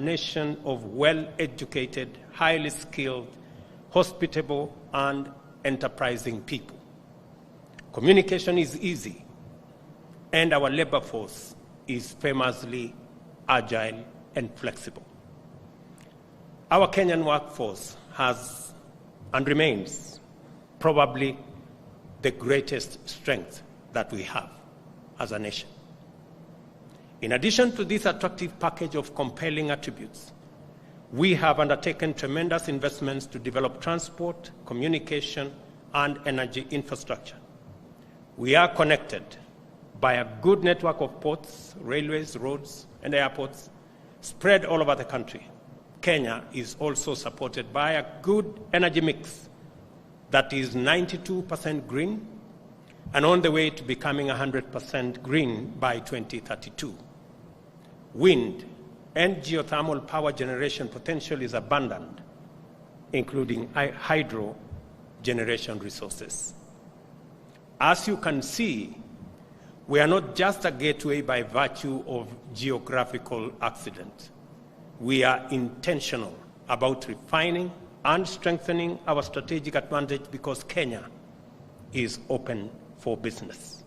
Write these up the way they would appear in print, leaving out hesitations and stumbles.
nation of well-educated, highly skilled, hospitable, and enterprising people. Communication is easy, and our labor force is famously agile and flexible. Our Kenyan workforce has and remains probably the greatest strength that we have as a nation. In addition to this attractive package of compelling attributes, we have undertaken tremendous investments to develop transport, communication, and energy infrastructure. We are connected by a good network of ports, railways, roads, and airports spread all over the country. Kenya is also supported by a good energy mix that is 92% green and on the way to becoming 100% green by 2032. Wind and geothermal power generation potential is abundant, including hydro generation resources. As you can see, we are not just a gateway by virtue of geographical accident. We are intentional about refining and strengthening our strategic advantage because Kenya is open for business.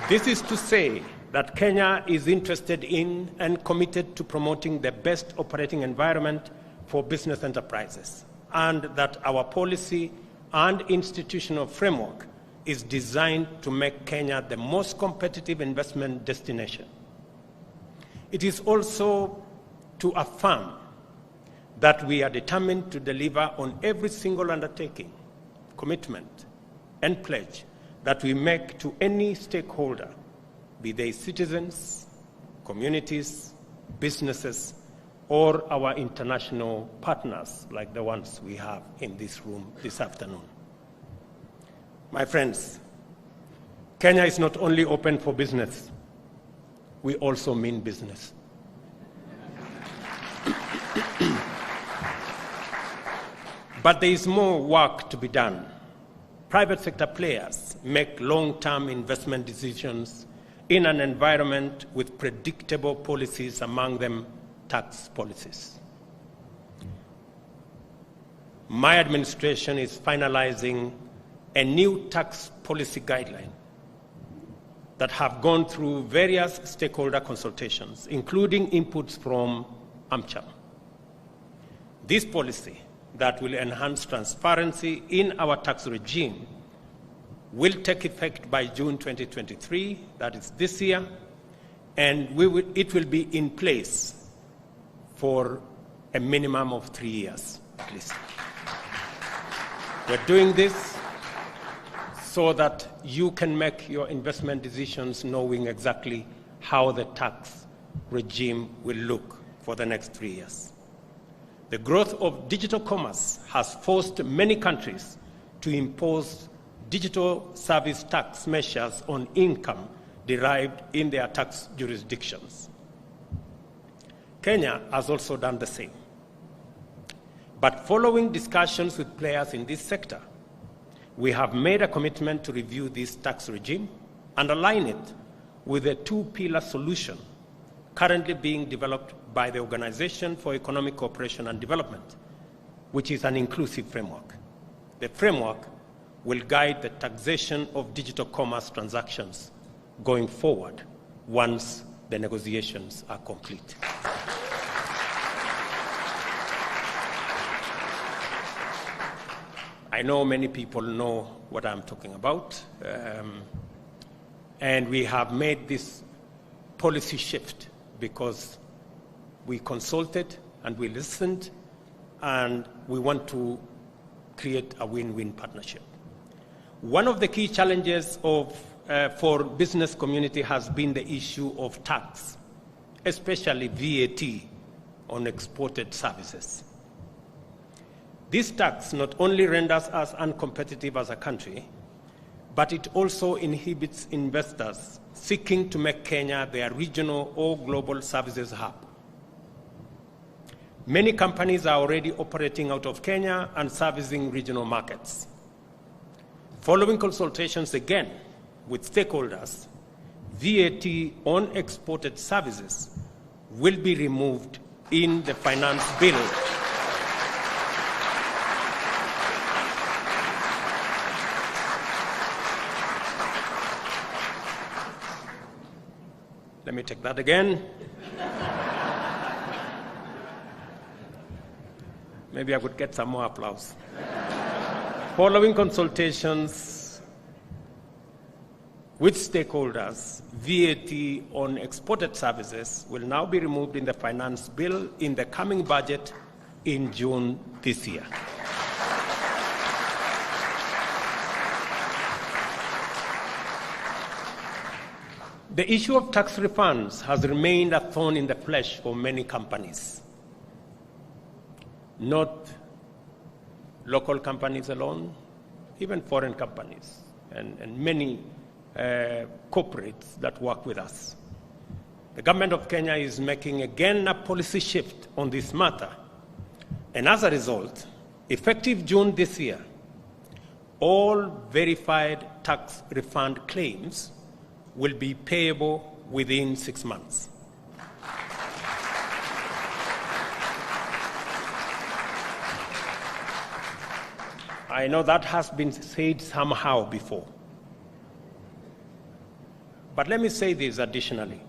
This is to say that Kenya is interested in and committed to promoting the best operating environment for business enterprises, and that our policy and institutional framework is designed to make Kenya the most competitive investment destination. It is also to affirm that we are determined to deliver on every single undertaking, commitment, and pledge that we make to any stakeholder, be they citizens, communities, businesses, or our international partners like the ones we have in this room this afternoon. My friends, Kenya is not only open for business, we also mean business. But there is more work to be done. Private sector players make long-term investment decisions in an environment with predictable policies, among them tax policies. My administration is finalizing a new tax policy guideline that have gone through various stakeholder consultations, including inputs from AmCham. This policy that will enhance transparency in our tax regime will take effect by June 2023, that is this year, and it will be in place for a minimum of 3 years at least. We're doing this so that you can make your investment decisions knowing exactly how the tax regime will look for the next 3 years. The growth of digital commerce has forced many countries to impose digital service tax measures on income derived in their tax jurisdictions. Kenya has also done the same. But following discussions with players in this sector, we have made a commitment to review this tax regime and align it with a two-pillar solution currently being developed by the Organization for Economic Cooperation and Development, which is an inclusive framework. The framework will guide the taxation of digital commerce transactions going forward once the negotiations are complete. I know many people know what I'm talking about, and we have made this policy shift because we consulted and we listened, and we want to create a win-win partnership. One of the key challenges for business community has been the issue of tax, especially VAT on exported services. This tax not only renders us uncompetitive as a country, but it also inhibits investors seeking to make Kenya their regional or global services hub. Many companies are already operating out of Kenya and servicing regional markets. Following consultations again with stakeholders, VAT on exported services will be removed in the finance bill. Let me take that again. Maybe I could get some more applause. Following consultations with stakeholders, VAT on exported services will now be removed in the finance bill in the coming budget in June this year. The issue of tax refunds has remained a thorn in the flesh for many companies. Not local companies alone, even foreign companies and many corporates that work with us. The government of Kenya is making again a policy shift on this matter. And as a result, effective June this year, all verified tax refund claims will be payable within 6 months. I know that has been said somehow before. But let me say this additionally.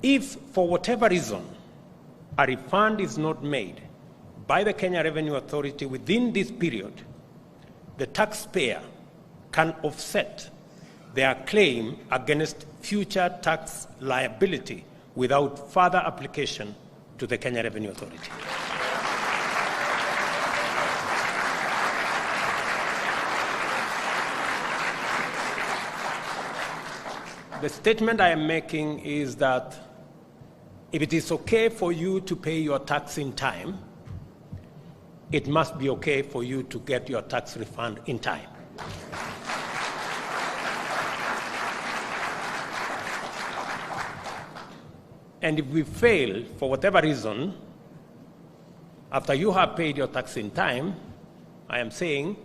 If, for whatever reason, a refund is not made by the Kenya Revenue Authority within this period, the taxpayer can offset their claim against future tax liability without further application to the Kenya Revenue Authority. The statement I am making is that if it is okay for you to pay your tax in time, it must be okay for you to get your tax refund in time. And if we fail, for whatever reason, after you have paid your tax in time, I am saying,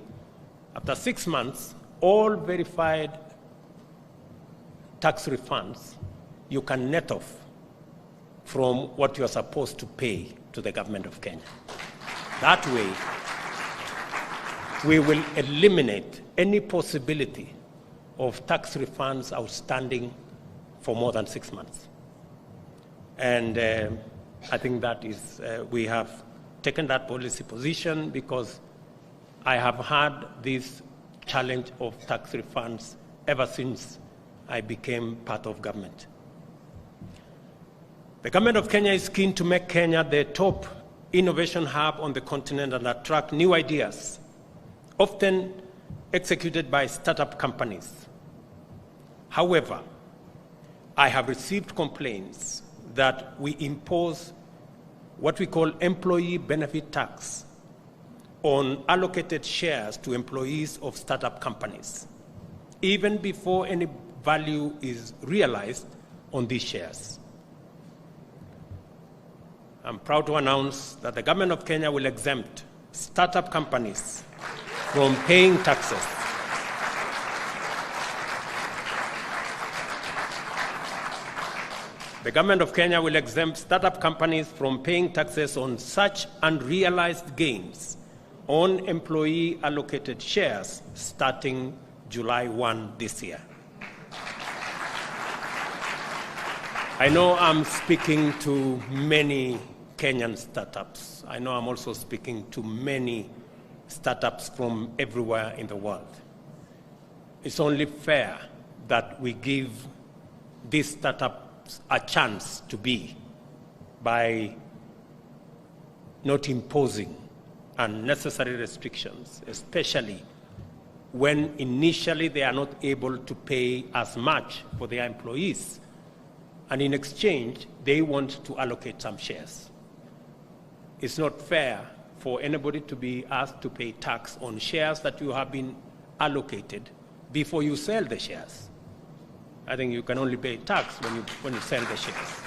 after 6 months, all verified tax refunds you can net off from what you're supposed to pay to the government of Kenya. That way, we will eliminate any possibility of tax refunds outstanding for more than 6 months. And I think that is, we have taken that policy position because I have had this challenge of tax refunds ever since I became part of government. The government of Kenya is keen to make Kenya the top innovation hub on the continent and attract new ideas, often executed by startup companies. However, I have received complaints that we impose what we call employee benefit tax on allocated shares to employees of startup companies, even before any value is realized on these shares. I'm proud to announce that the government of Kenya will exempt startup companies from paying taxes. The government of Kenya will exempt startup companies from paying taxes on such unrealized gains on employee allocated shares starting July 1 this year. I know I'm speaking to many Kenyan startups. I know I'm also speaking to many startups from everywhere in the world. It's only fair that we give these startups a chance to be by not imposing unnecessary restrictions, especially when initially they are not able to pay as much for their employees. And in exchange, they want to allocate some shares. It's not fair for anybody to be asked to pay tax on shares that you have been allocated before you sell the shares. I think you can only pay tax when you sell the shares.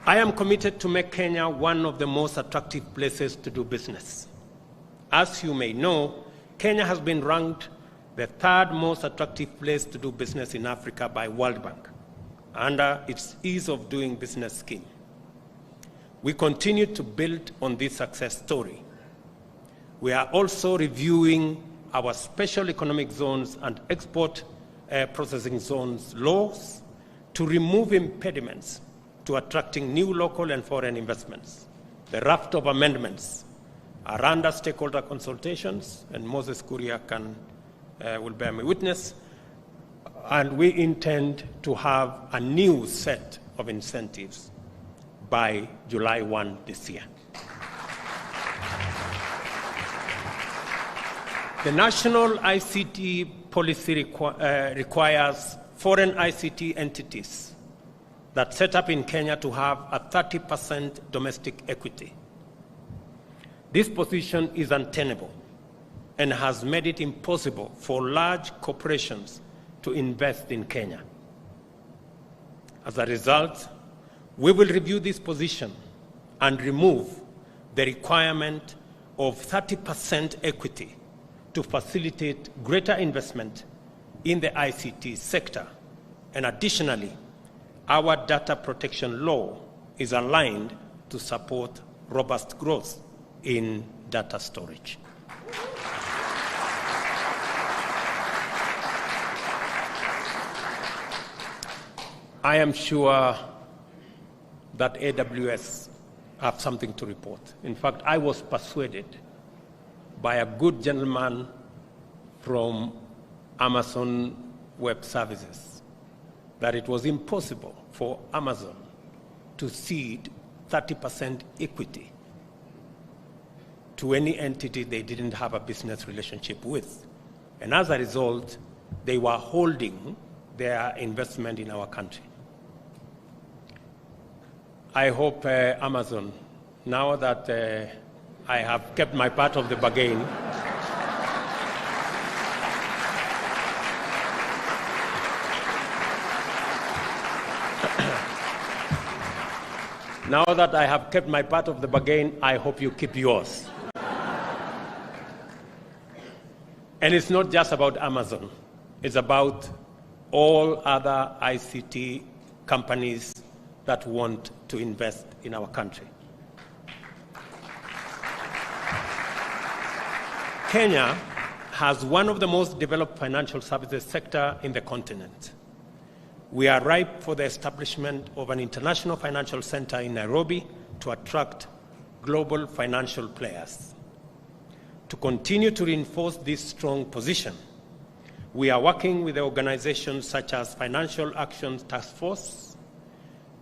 I am committed to make Kenya one of the most attractive places to do business. As you may know, Kenya has been ranked the third most attractive place to do business in Africa by World Bank under its ease of doing business scheme. We continue to build on this success story. We are also reviewing our special economic zones and export processing zones laws to remove impediments to attracting new local and foreign investments. The raft of amendments are under stakeholder consultations, and Moses Kuria will bear me witness, and we intend to have a new set of incentives by July 1 this year. The national ICT policy requires foreign ICT entities that set up in Kenya to have a 30% domestic equity. This position is untenable and has made it impossible for large corporations to invest in Kenya. As a result, we will review this position and remove the requirement of 30% equity to facilitate greater investment in the ICT sector. And additionally, our data protection law is aligned to support robust growth in data storage. I am sure that AWS have something to report. In fact, I was persuaded by a good gentleman from Amazon Web Services that it was impossible for Amazon to cede 30% equity to any entity they didn't have a business relationship with. And as a result, they were holding their investment in our country. I hope Amazon, now that I have kept my part of the bargain, now that I have kept my part of the bargain, I hope you keep yours. And it's not just about Amazon. It's about all other ICT companies that want to invest in our country. Kenya has one of the most developed financial services sector in the continent. We are ripe for the establishment of an international financial center in Nairobi to attract global financial players. To continue to reinforce this strong position, we are working with organizations such as Financial Action Task Force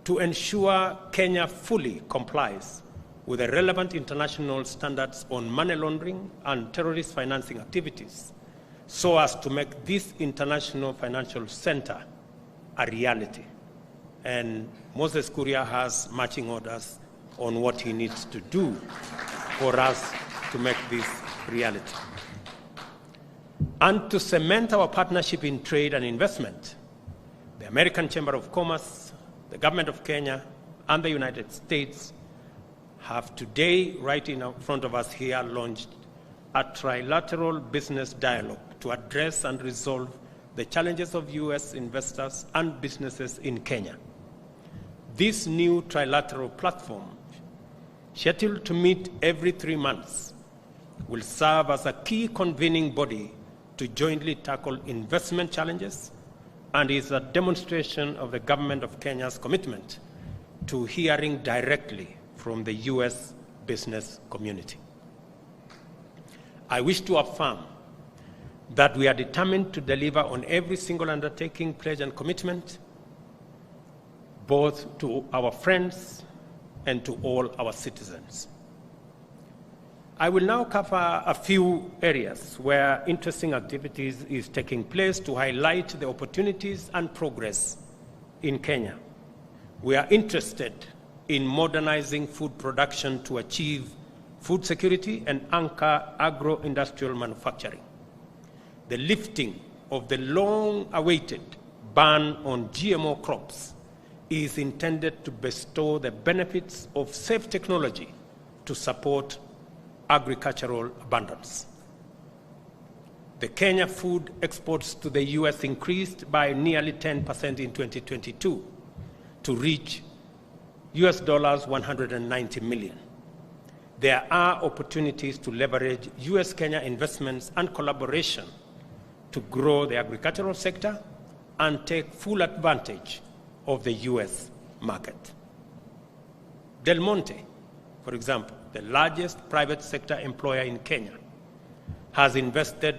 to ensure Kenya fully complies with the relevant international standards on money laundering and terrorist financing activities, so as to make this international financial center a reality. And Moses Kuria has marching orders on what he needs to do for us to make this reality. And to cement our partnership in trade and investment, the American Chamber of Commerce, the government of Kenya, and the United States have today, right in front of us here, launched a trilateral business dialogue to address and resolve the challenges of U.S. investors and businesses in Kenya. This new trilateral platform, scheduled to meet every 3 months, will serve as a key convening body to jointly tackle investment challenges and is a demonstration of the government of Kenya's commitment to hearing directly from the U.S. business community. I wish to affirm that we are determined to deliver on every single undertaking, pledge, and commitment, both to our friends and to all our citizens. I will now cover a few areas where interesting activities is taking place to highlight the opportunities and progress in Kenya. We are interested in modernizing food production to achieve food security and anchor agro-industrial manufacturing. The lifting of the long-awaited ban on GMO crops is intended to bestow the benefits of safe technology to support agricultural abundance. The Kenya food exports to the US increased by nearly 10% in 2022 to reach US dollars 190 million. There are opportunities to leverage US-Kenya investments and collaboration to grow the agricultural sector and take full advantage of the US market. Del Monte, for example, the largest private sector employer in Kenya, has invested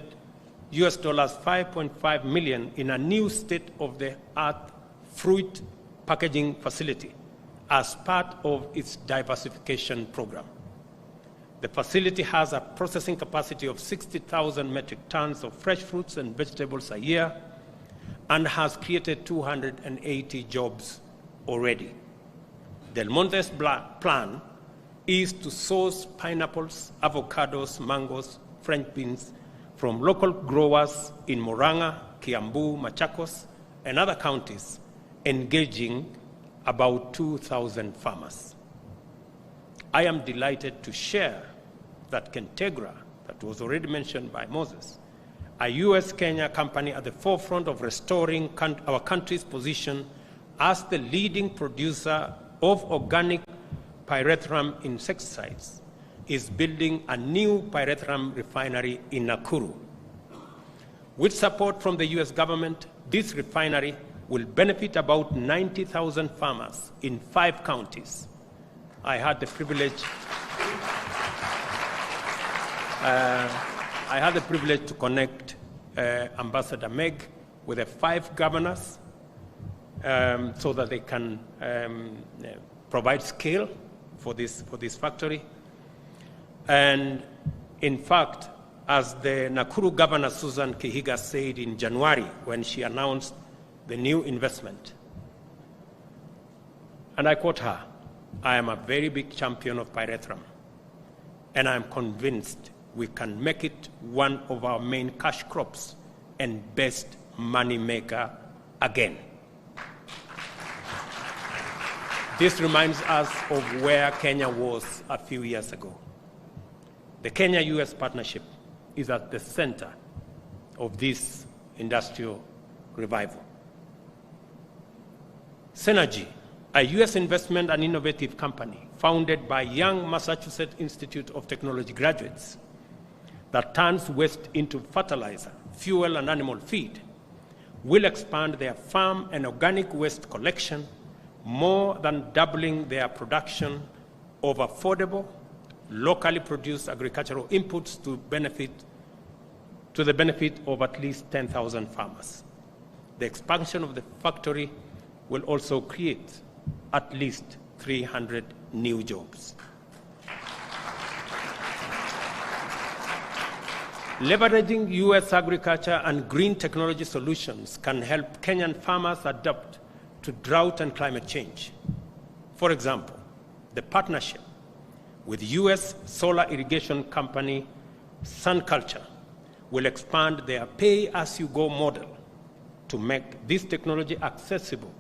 US dollars 5.5 million in a new state-of-the-art fruit packaging facility as part of its diversification program. The facility has a processing capacity of 60,000 metric tons of fresh fruits and vegetables a year and has created 280 jobs already. Del Monte's plan is to source pineapples, avocados, mangoes, French beans from local growers in Murang'a, Kiambu, Machakos, and other counties, engaging about 2,000 farmers. I am delighted to share that Kentegra, that was already mentioned by Moses, a US-Kenya company at the forefront of restoring our country's position as the leading producer of organic pyrethrum insecticides, is building a new pyrethrum refinery in Nakuru. With support from the US government, this refinery will benefit about 90,000 farmers in 5 counties. I had the privilege to connect Ambassador Meg with the 5 governors so that they can provide scale for this factory. And in fact, as the Nakuru Governor Susan Kihiga said in January when she announced the new investment, and I quote her, "I am a very big champion of pyrethrum, and I am convinced we can make it one of our main cash crops and best money maker again." This reminds us of where Kenya was a few years ago. The Kenya-US partnership is at the center of this industrial revival. Synergy, a US investment and innovative company founded by young Massachusetts Institute of Technology graduates that turns waste into fertilizer, fuel, and animal feed, will expand their farm and organic waste collection, more than doubling their production of affordable, locally produced agricultural inputs to the benefit of at least 10,000 farmers. The expansion of the factory will also create at least 300 new jobs. Leveraging US agriculture and green technology solutions can help Kenyan farmers adapt to drought and climate change. For example, the partnership with US solar irrigation company SunCulture will expand their pay-as-you-go model to make this technology accessible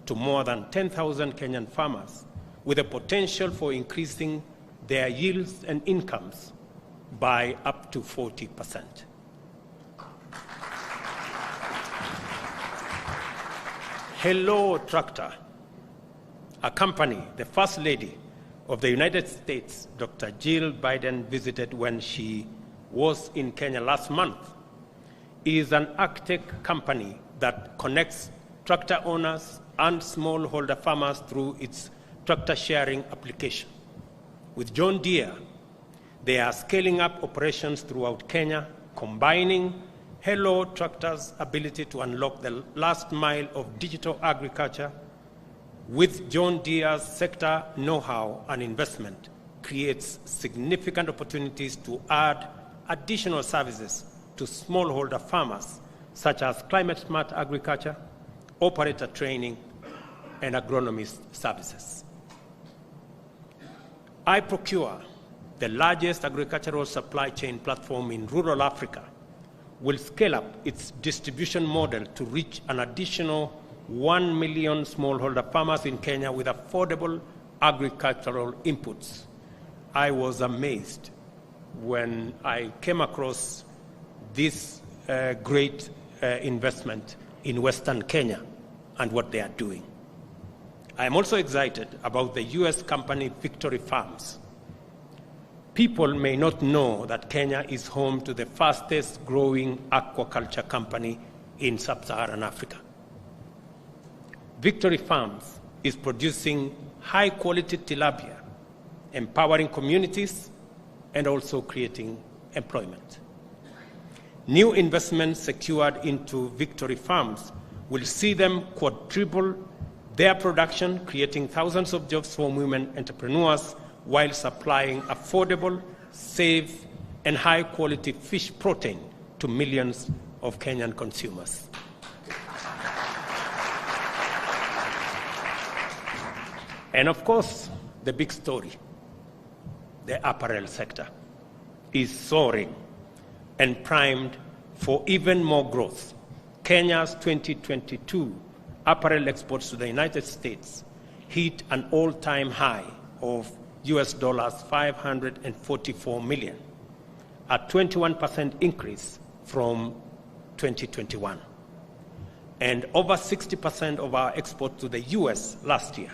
to more than 10,000 Kenyan farmers, with a potential for increasing their yields and incomes by up to 40%. Hello Tractor, a company the First Lady of the United States, Dr. Jill Biden, visited when she was in Kenya last month, is an ag-tech company that connects tractor owners and smallholder farmers through its tractor sharing application. With John Deere, they are scaling up operations throughout Kenya, combining Hello Tractor's ability to unlock the last mile of digital agriculture with John Deere's sector know-how and investment creates significant opportunities to add additional services to smallholder farmers, such as climate-smart agriculture, operator training, and agronomist services. iProcure, the largest agricultural supply chain platform in rural Africa, will scale up its distribution model to reach an additional 1 million smallholder farmers in Kenya with affordable agricultural inputs. I was amazed when I came across this great investment in Western Kenya and what they are doing. I am also excited about the US company Victory Farms. People may not know that Kenya is home to the fastest growing aquaculture company in sub-Saharan Africa. Victory Farms is producing high-quality tilapia, empowering communities, and also creating employment. New investments secured into Victory Farms will see them quadruple their production, creating thousands of jobs for women entrepreneurs while supplying affordable, safe, and high-quality fish protein to millions of Kenyan consumers. And of course, the big story, the apparel sector, is soaring and primed for even more growth. Kenya's 2022 apparel exports to the United States hit an all-time high of US $544 million, a 21% increase from 2021, and over 60% of our exports to the US last year.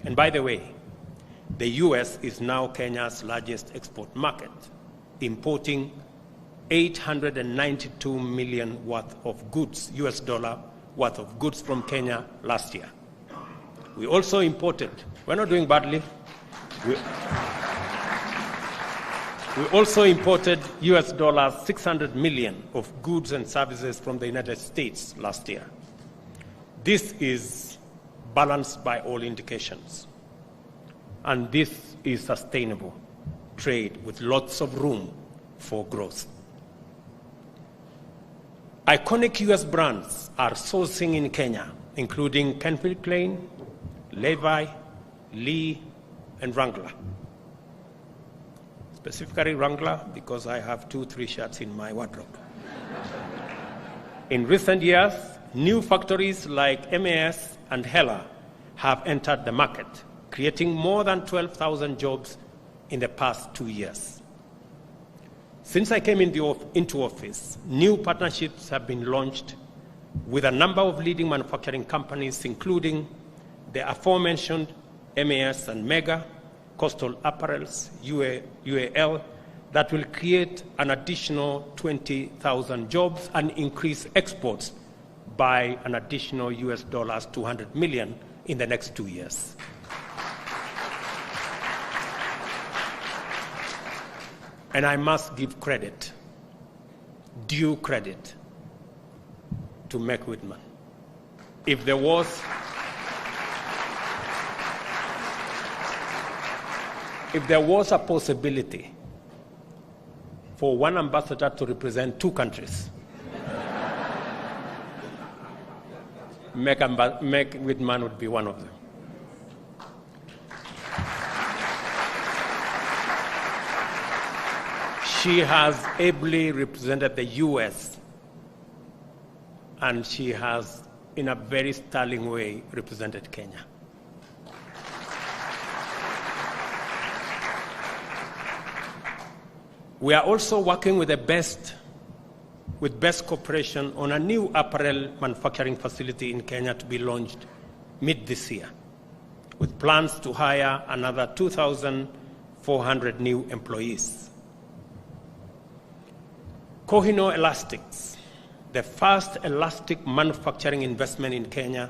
And by the way, the US is now Kenya's largest export market, importing $892 million worth of goods, US dollar worth of goods from Kenya last year. We also imported, we're not doing badly, we also imported US dollars 600 million of goods and services from the United States last year. This is balanced by all indications. And this is sustainable trade with lots of room for growth. Iconic US brands are sourcing in Kenya, including Calvin Klein, Levi, Lee, and Wrangler. Specifically Wrangler, because I have 2-3 shirts in my wardrobe. In recent years, new factories like MAS and Hella have entered the market, creating more than 12,000 jobs in the past 2 years. Since I came into office, new partnerships have been launched with a number of leading manufacturing companies, including the aforementioned MAS and Mega, Coastal Apparels, UAL, that will create an additional 20,000 jobs and increase exports by an additional US dollars 200 million in the next 2 years. And I must give credit, due credit, to Meg Whitman. If there was a possibility for one ambassador to represent 2 countries, Meg Whitman would be one of them. She has ably represented the US, and she has, in a very sterling way, represented Kenya. We are also working with best cooperation on a new apparel manufacturing facility in Kenya to be launched mid this year, with plans to hire another 2,400 new employees. Kohinoor Elastics, the first elastic manufacturing investment in Kenya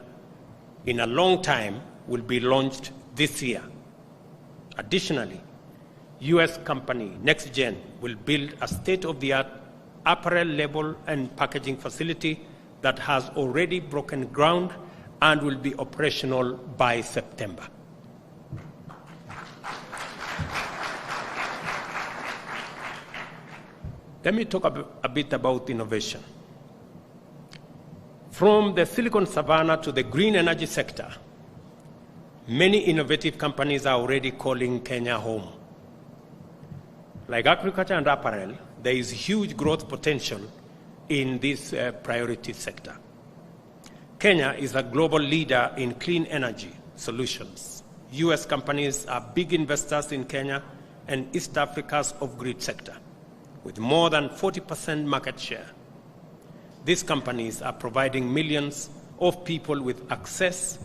in a long time, will be launched this year. Additionally, US company NextGen will build a state-of-the-art apparel label and packaging facility that has already broken ground and will be operational by September. Let me talk a bit about innovation. From the Silicon Savannah to the green energy sector, many innovative companies are already calling Kenya home. Like agriculture and apparel, there is huge growth potential in this priority sector. Kenya is a global leader in clean energy solutions. US companies are big investors in Kenya and East Africa's off-grid sector. with more than 40% market share. These companies are providing millions of people with access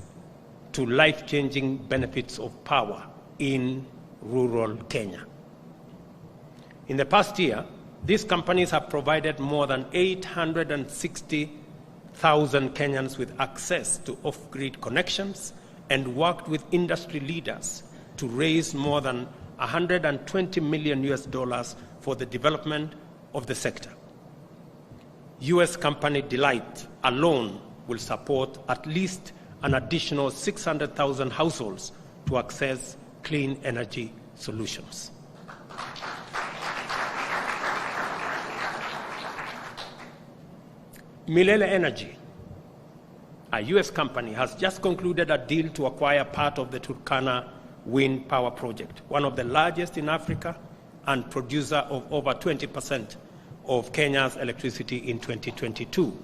to life-changing benefits of power in rural Kenya. In the past year, these companies have provided more than 860,000 Kenyans with access to off-grid connections and worked with industry leaders to raise more than $120 million for the development of the sector. US company Delight alone will support at least an additional 600,000 households to access clean energy solutions. Milele Energy, a US company, has just concluded a deal to acquire part of the Turkana wind power project, one of the largest in Africa and producer of over 20% of Kenya's electricity in 2022.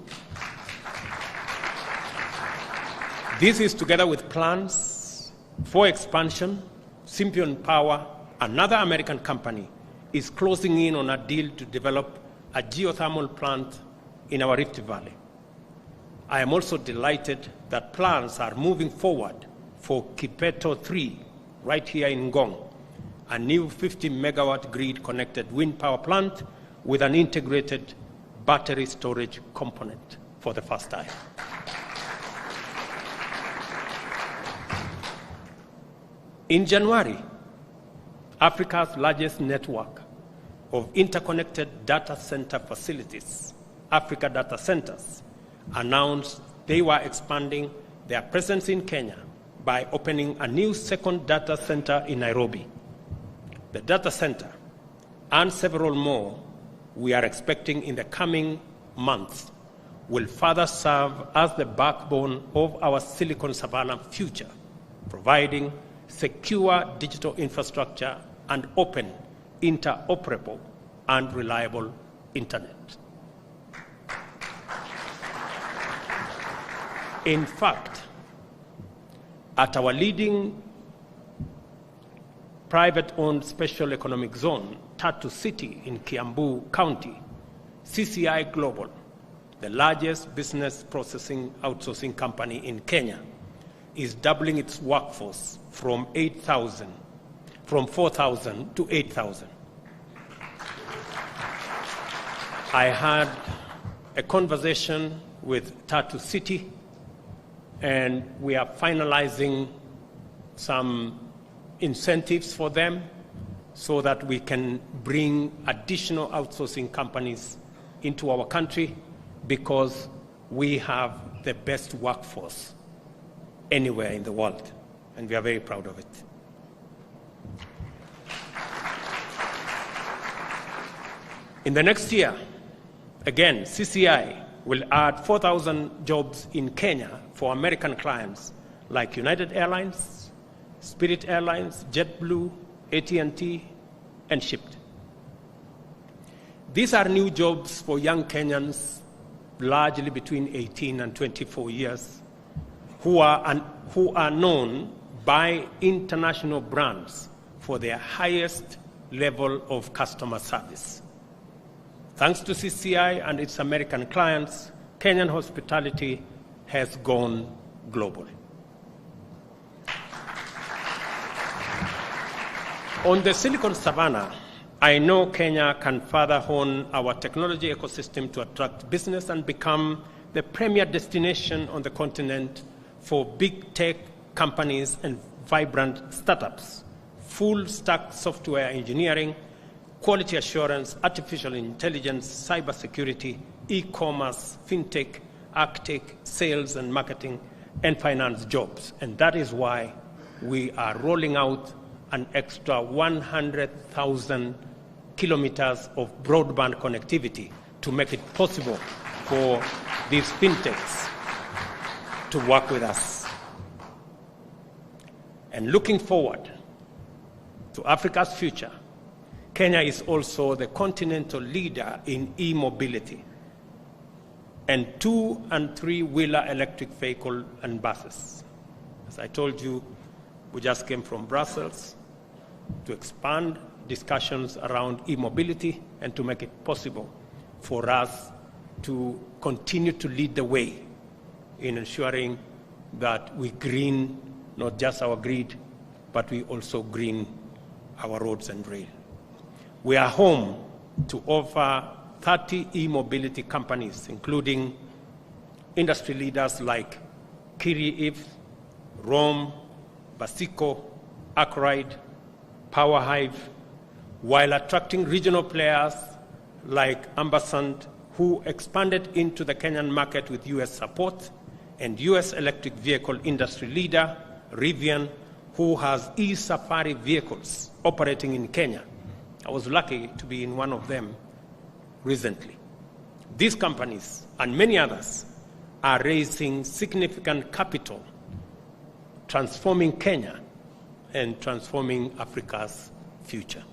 This is together with plans for expansion. Sympion Power, another American company, is closing in on a deal to develop a geothermal plant in our Rift Valley. I am also delighted that plans are moving forward for Kipeto 3 right here in Ngong, a new 50-megawatt grid-connected wind power plant with an integrated battery storage component for the first time. In January, Africa's largest network of interconnected data center facilities, Africa Data Centers, announced they were expanding their presence in Kenya by opening a new second data center in Nairobi. The data center and several more we are expecting in the coming months will further serve as the backbone of our Silicon Savannah future, providing secure digital infrastructure and open, interoperable, and reliable internet. In fact, at our leading private-owned special economic zone, Tatu City in Kiambu County, CCI Global, the largest business processing outsourcing company in Kenya, is doubling its workforce from 4,000 to 8,000. I had a conversation with Tatu City, and we are finalizing some incentives for them so that we can bring additional outsourcing companies into our country, because we have the best workforce anywhere in the world, and we are very proud of it. In the next year, again, CCI will add 4,000 jobs in Kenya for American clients like United Airlines, Spirit Airlines, JetBlue, AT&T, and Shipped. These are new jobs for young Kenyans, largely between 18 and 24 years, who are known by international brands for their highest level of customer service. Thanks to CCI and its American clients, Kenyan hospitality has gone global. On the Silicon Savannah, I know Kenya can further hone our technology ecosystem to attract business and become the premier destination on the continent for big tech companies and vibrant startups. Full-stack software engineering, quality assurance, artificial intelligence, cybersecurity, e-commerce, fintech, agtech, sales and marketing, and finance jobs. And that is why we are rolling out an extra 100,000 kilometers of broadband connectivity to make it possible for these fintechs to work with us. And looking forward to Africa's future, Kenya is also the continental leader in e-mobility and 2- and 3-wheeler electric vehicle and buses. As I told you, we just came from Brussels to expand discussions around e-mobility and to make it possible for us to continue to lead the way in ensuring that we green not just our grid, but we also green our roads and rail. We are home to over 30 e-mobility companies, including industry leaders like Kiri, Rome, Basico, Akride, PowerHive, while attracting regional players like Ampersand, who expanded into the Kenyan market with US support, and US electric vehicle industry leader, Rivian, who has e-Safari vehicles operating in Kenya. I was lucky to be in one of them recently. These companies and many others are raising significant capital, transforming Kenya and transforming Africa's future.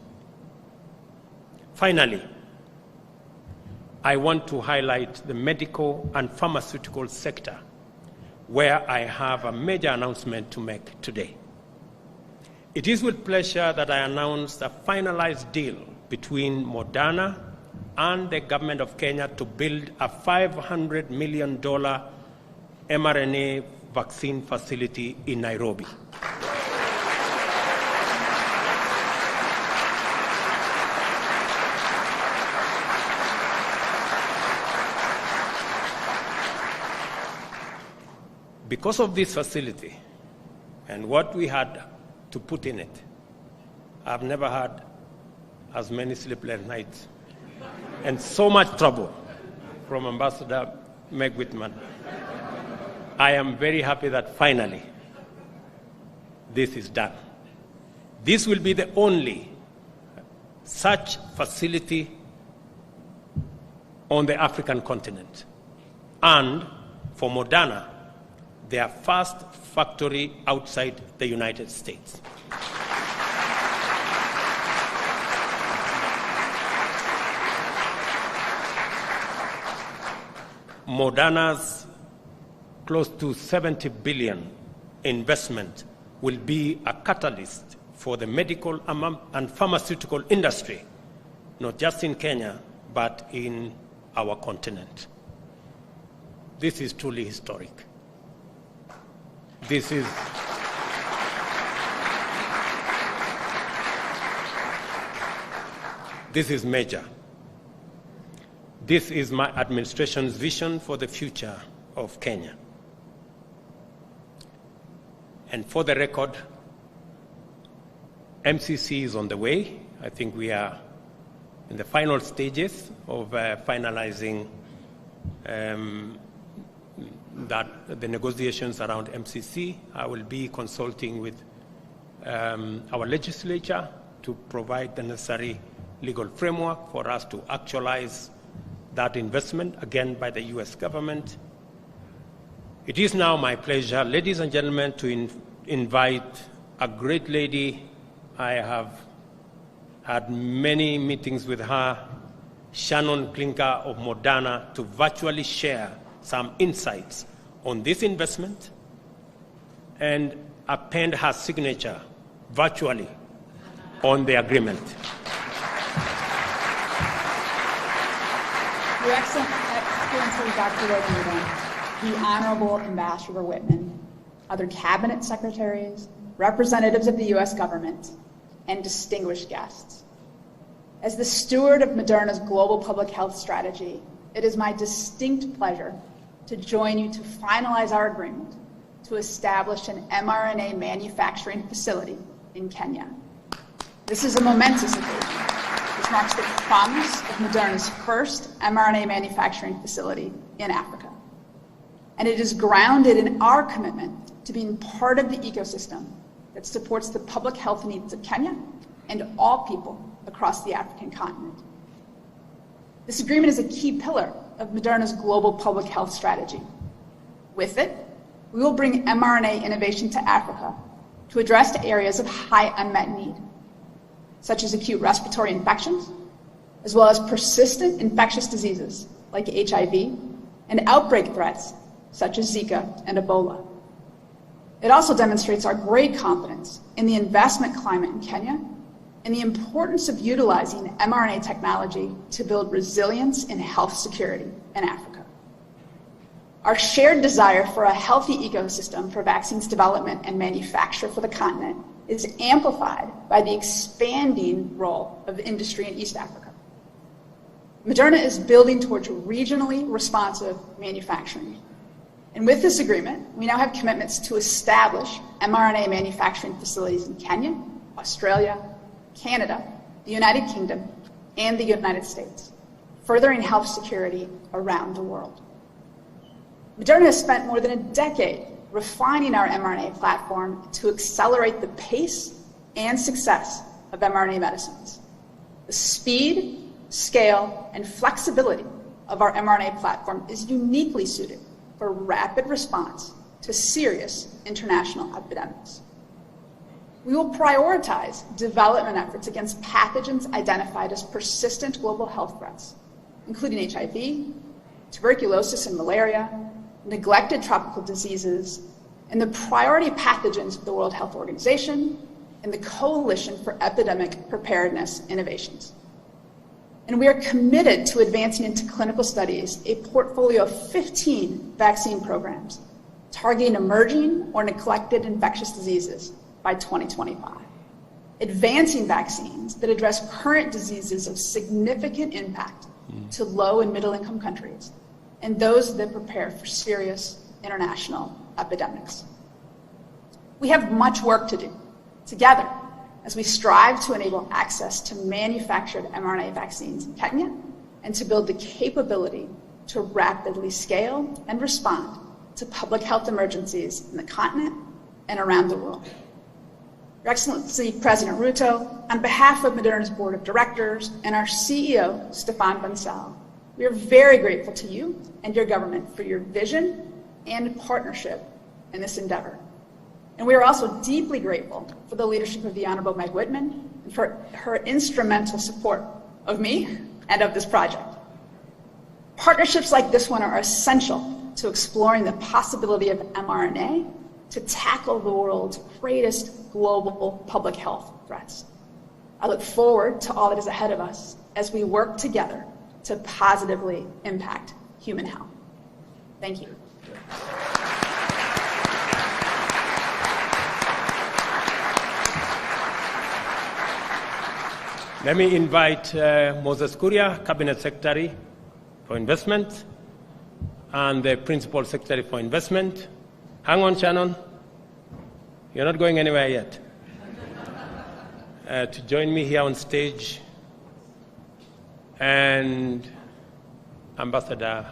Finally, I want to highlight the medical and pharmaceutical sector, where I have a major announcement to make today. It is with pleasure that I announce a finalized deal between Moderna and the government of Kenya to build a $500 million mRNA vaccine facility in Nairobi. Because of this facility and what we had to put in it, I've never had as many sleepless nights and so much trouble from Ambassador Meg Whitman. I am very happy that finally this is done. This will be the only such facility on the African continent, and for Moderna, their first factory outside the United States. Moderna's close to $70 billion investment will be a catalyst for the medical and pharmaceutical industry, not just in Kenya, but in our continent. This is truly historic. This is major. This is my administration's vision for the future of Kenya. And for the record, MCC is on the way. I think we are in the final stages of finalizing the negotiations around MCC. I will be consulting with our legislature to provide the necessary legal framework for us to actualize that investment, again, by the US government. It is now my pleasure, ladies and gentlemen, to invite a great lady. I have had many meetings with her, Shannon Klinker of Moderna, to virtually share some insights on this investment and append her signature virtually on the agreement. Your Excellency, Dr. Whitman, the Honorable Ambassador Whitman, other cabinet secretaries, representatives of the U.S. government, and distinguished guests. As the steward of Moderna's global public health strategy, it is my distinct pleasure to join you to finalize our agreement to establish an mRNA manufacturing facility in Kenya. This is a momentous occasion, which marks the promise of Moderna's first mRNA manufacturing facility in Africa. And it is grounded in our commitment to being part of the ecosystem that supports the public health needs of Kenya and all people across the African continent. This agreement is a key pillar of Moderna's global public health strategy. With it, we will bring mRNA innovation to Africa to address areas of high unmet need, such as acute respiratory infections, as well as persistent infectious diseases like HIV and outbreak threats such as Zika and Ebola. It also demonstrates our great confidence in the investment climate in Kenya and the importance of utilizing mRNA technology to build resilience and health security in Africa. Our shared desire for a healthy ecosystem for vaccines development and manufacture for the continent is amplified by the expanding role of industry in East Africa. Moderna is building towards regionally responsive manufacturing. And with this agreement, we now have commitments to establish mRNA manufacturing facilities in Kenya, Australia, Canada, the United Kingdom, and the United States, furthering health security around the world. Moderna has spent more than a decade refining our mRNA platform to accelerate the pace and success of mRNA medicines. The speed, scale, and flexibility of our mRNA platform is uniquely suited for rapid response to serious international epidemics. We will prioritize development efforts against pathogens identified as persistent global health threats, including HIV, tuberculosis and malaria, neglected tropical diseases, and the priority pathogens of the World Health Organization and the Coalition for Epidemic Preparedness Innovations. And we are committed to advancing into clinical studies a portfolio of 15 vaccine programs targeting emerging or neglected infectious diseases by 2025, advancing vaccines that address current diseases of significant impact to low and middle income countries, and those that prepare for serious international epidemics. We have much work to do together as we strive to enable access to manufactured mRNA vaccines in Kenya and to build the capability to rapidly scale and respond to public health emergencies in the continent and around the world. Your Excellency, President Ruto, on behalf of Moderna's Board of Directors and our CEO, Stéphane Bancel, we are very grateful to you and your government for your vision and partnership in this endeavor. And we are also deeply grateful for the leadership of the Honorable Meg Whitman and for her instrumental support of me and of this project. Partnerships like this one are essential to exploring the possibility of mRNA to tackle the world's greatest global public health threats. I look forward to all that is ahead of us as we work together to positively impact human health. Thank you. Let me invite Moses Kuria, Cabinet Secretary for Investment, and the Principal Secretary for Investment. Hang on, Shannon. You're not going anywhere yet. To join me here on stage, and Ambassador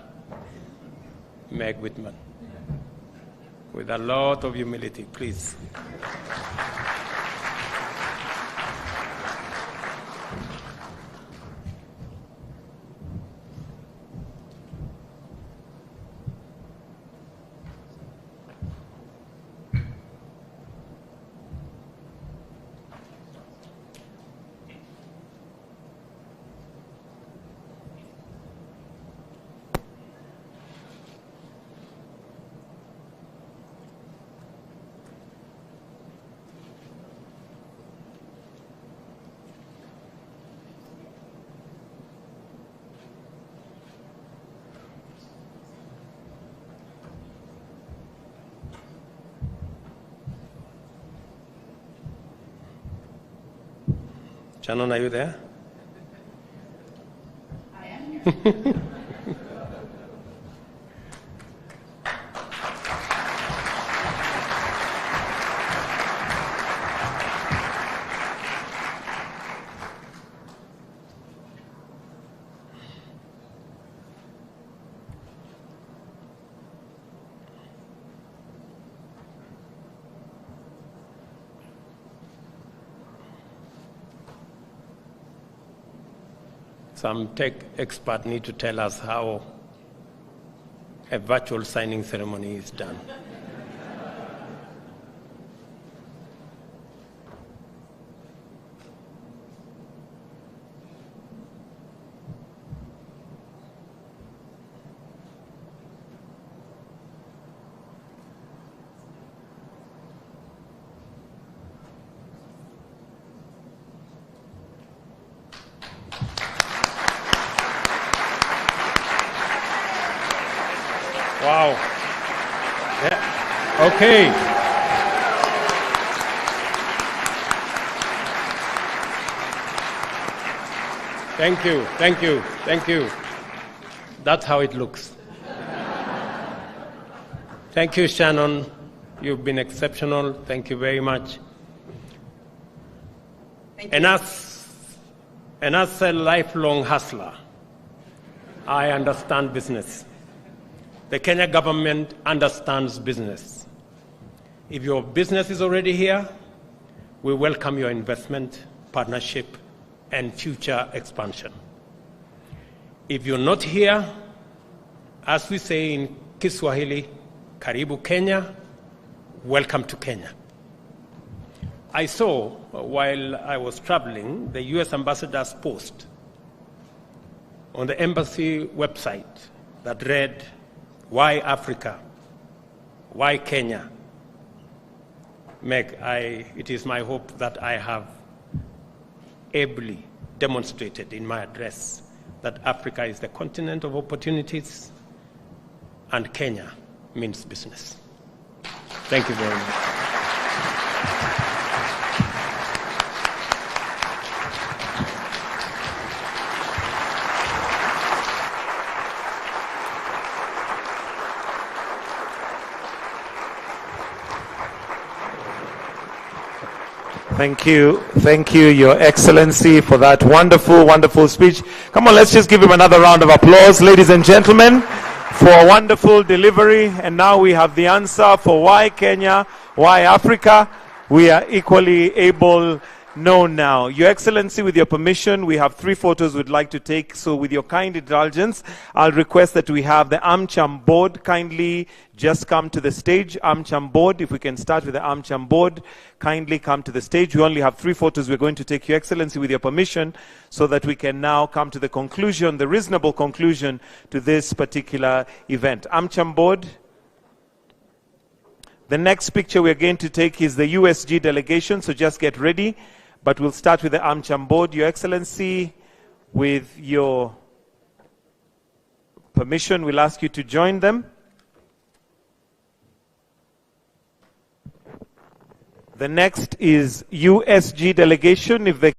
Meg Whitman. With a lot of humility, please. Shannon, are you there? I am here. Some tech expert need to tell us how a virtual signing ceremony is done. Okay. Thank you, thank you, thank you. That's how it looks. Thank you, Shannon. You've been exceptional. Thank you very much. Thank you. And as a lifelong hustler, I understand business. The Kenya government understands business. If your business is already here, we welcome your investment, partnership, and future expansion. If you're not here, as we say in Kiswahili, Karibu Kenya, welcome to Kenya. I saw, while I was traveling, the US ambassador's post on the embassy website that read, "Why Africa? Why Kenya?" Meg, it is my hope that I have ably demonstrated in my address that Africa is the continent of opportunities and Kenya means business. Thank you very much. Thank you, Your Excellency, for that wonderful, wonderful speech. Come on, let's just give him another round of applause, ladies and gentlemen, for a wonderful delivery. And now we have the answer for why Kenya, why Africa. We are equally able known now. Your Excellency, with your permission, we have 3 photos we'd like to take. So with your kind indulgence, I'll request that we have the AmCham board kindly just come to the stage. AmCham board, if we can start with the AmCham board, kindly come to the stage. We only have 3 photos we're going to take, Your Excellency, with your permission, so that we can now come to the conclusion, the reasonable conclusion to this particular event. AmCham board. The next picture we're going to take is the USG delegation, so just get ready. But we'll start with the AmCham board. Your Excellency, with your permission, we'll ask you to join them. The next is USG delegation. If they